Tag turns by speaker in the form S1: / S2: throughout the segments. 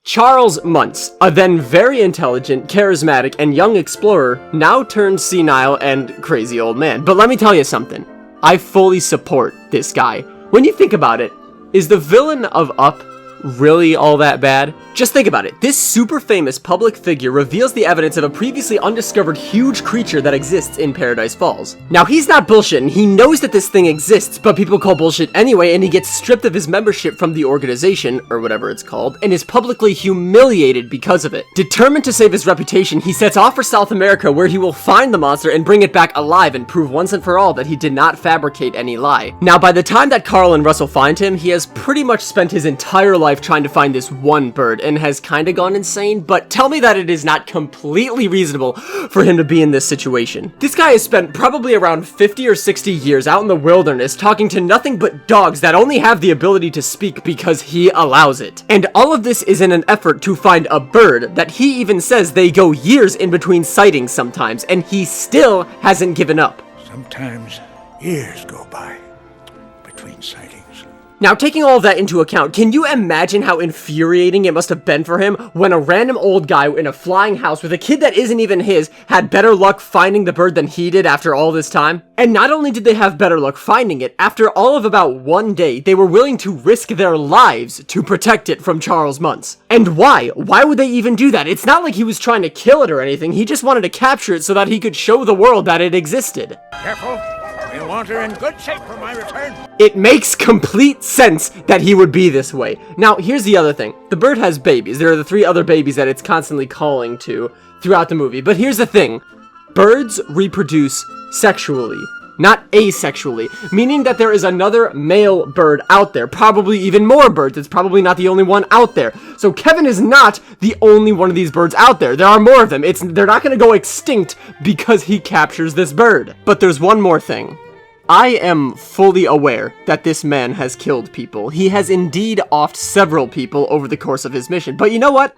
S1: Charles Muntz, a then very intelligent, charismatic, and young explorer, now turned senile and crazy old man. But let me tell you something. I fully support this guy. When you think about it, is the villain of Up really all that bad? Just think about it. This super famous public figure reveals the evidence of a previously undiscovered huge creature that exists in Paradise Falls. Now, he's not bullshitting. He knows that this thing exists, but people call bullshit anyway, and he gets stripped of his membership from the organization, or whatever it's called, and is publicly humiliated because of it. Determined to save his reputation, he sets off for South America, where he will find the monster and bring it back alive and prove once and for all that he did not fabricate any lie. Now, by the time that Carl and Russell find him, he has pretty much spent his entire life trying to find this one bird, and has kinda gone insane, but tell me that it is not completely reasonable for him to be in this situation. This guy has spent probably around 50 or 60 years out in the wilderness talking to nothing but dogs that only have the ability to speak because he allows it. And all of this is in an effort to find a bird that he even says they go years in between sightings sometimes, and he still hasn't given up.
S2: Sometimes years go by between sightings.
S1: Now, taking all of that into account, can you imagine how infuriating it must have been for him when a random old guy in a flying house with a kid that isn't even his had better luck finding the bird than he did after all this time? And not only did they have better luck finding it, after all of about one day, they were willing to risk their lives to protect it from Charles Muntz. And why? Why would they even do that? It's not like he was trying to kill it or anything, he just wanted to capture it so that he could show the world that it existed.
S2: Careful! We want her in good shape for my return.
S1: It makes complete sense that he would be this way. Now, here's the other thing. The bird has babies. There are the 3 other babies that it's constantly calling to throughout the movie. But here's the thing. Birds reproduce sexually, not asexually, meaning that there is another male bird out there, probably even more birds. It's probably not the only one out there. So Kevin is not the only one of these birds out there. There are more of them. They're not going to go extinct because he captures this bird. But there's one more thing. I am fully aware that this man has killed people. He has indeed offed several people over the course of his mission. But you know what?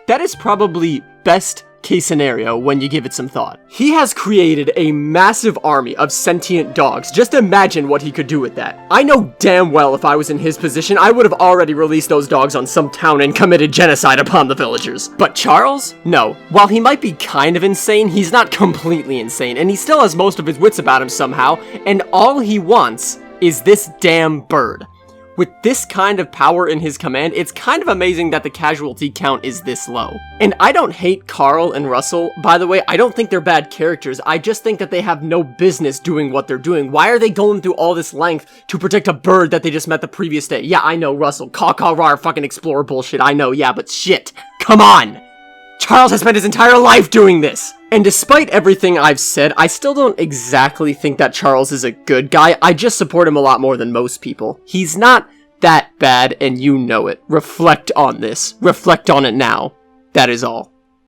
S1: That is probably best case scenario when you give it some thought. He has created a massive army of sentient dogs. Just imagine what he could do with that. I know damn well if I was in his position, I would have already released those dogs on some town and committed genocide upon the villagers. But Charles? No. While he might be kind of insane, he's not completely insane, and he still has most of his wits about him somehow, and all he wants is this damn bird. With this kind of power in his command, it's kind of amazing that the casualty count is this low. And I don't hate Carl and Russell, by the way. I don't think they're bad characters. I just think that they have no business doing what they're doing. Why are they going through all this length to protect a bird that they just met the previous day? Yeah, I know, Russell. Caw-caw-rar fucking explorer bullshit. I know, yeah, but shit. Come on! Charles has spent his entire life doing this! And despite everything I've said, I still don't exactly think that Charles is a good guy. I just support him a lot more than most people. He's not that bad, and you know it. Reflect on this. Reflect on it now. That is all.